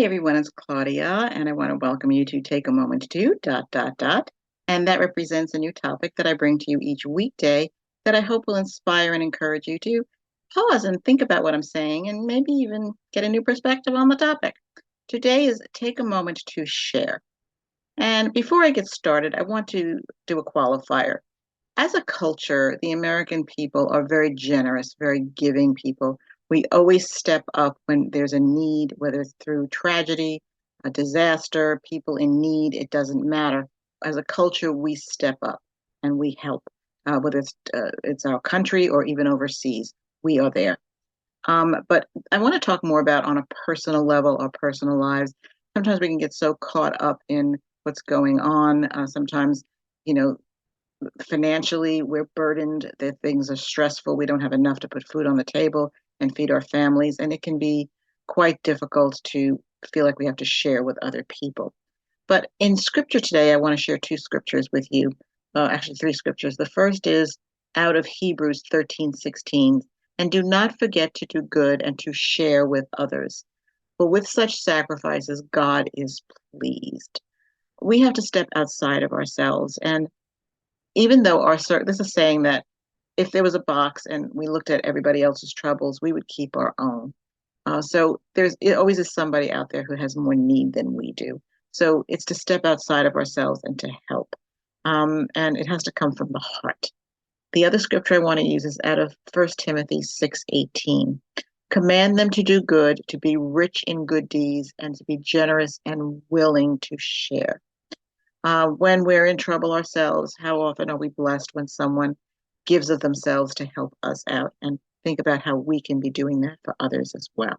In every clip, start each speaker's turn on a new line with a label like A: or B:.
A: Hey everyone, it's Claudia, and I want to welcome you to Take a Moment to dot dot dot. And that represents a new topic that I bring to you each weekday that I hope will inspire and encourage you to pause and think about what I'm saying and maybe even get a new perspective on the topic. Today is Take a Moment to Share. And before I get started, I want to do a qualifier. As a culture, the American people are very generous, very giving people. We always step up when there's a need, whether it's through tragedy, a disaster, people in need, it doesn't matter. As a culture, we step up and we help, whether it's our country or even overseas. We are there. But I want to talk more about on a personal level, our personal lives. Sometimes we can get so caught up in what's going on. Sometimes, you know, financially we're burdened, that things are stressful, we don't have enough to put food on the table and feed our families, and it can be quite difficult to feel like we have to share with other people. But in scripture today, I want to share two scriptures with you, actually three scriptures. The first is out of Hebrews 13:16, and do not forget to do good and to share with others, for with such sacrifices God is pleased. We have to step outside of ourselves, and even though this is saying that if there was a box and we looked at everybody else's troubles, we would keep our own. So it always is somebody out there who has more need than we do. So it's to step outside of ourselves and to help. And it has to come from the heart. The other scripture I want to use is out of 1 Timothy 6:18. Command them to do good, to be rich in good deeds, and to be generous and willing to share. When we're in trouble ourselves, how often are we blessed when someone gives of themselves to help us out? And think about how we can be doing that for others as well.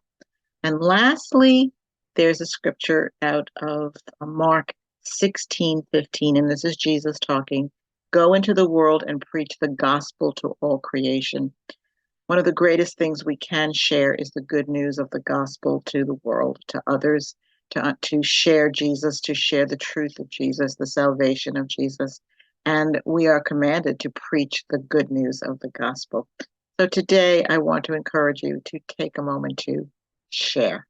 A: And lastly, there's a scripture out of Mark 16:15, and this is Jesus talking. Go into the world and preach the gospel to all creation. One of the greatest things we can share is the good news of the gospel to the world, to others, to share Jesus, to share the truth of Jesus, the salvation of Jesus. And we are commanded to preach the good news of the gospel. So today, I want to encourage you to take a moment to share.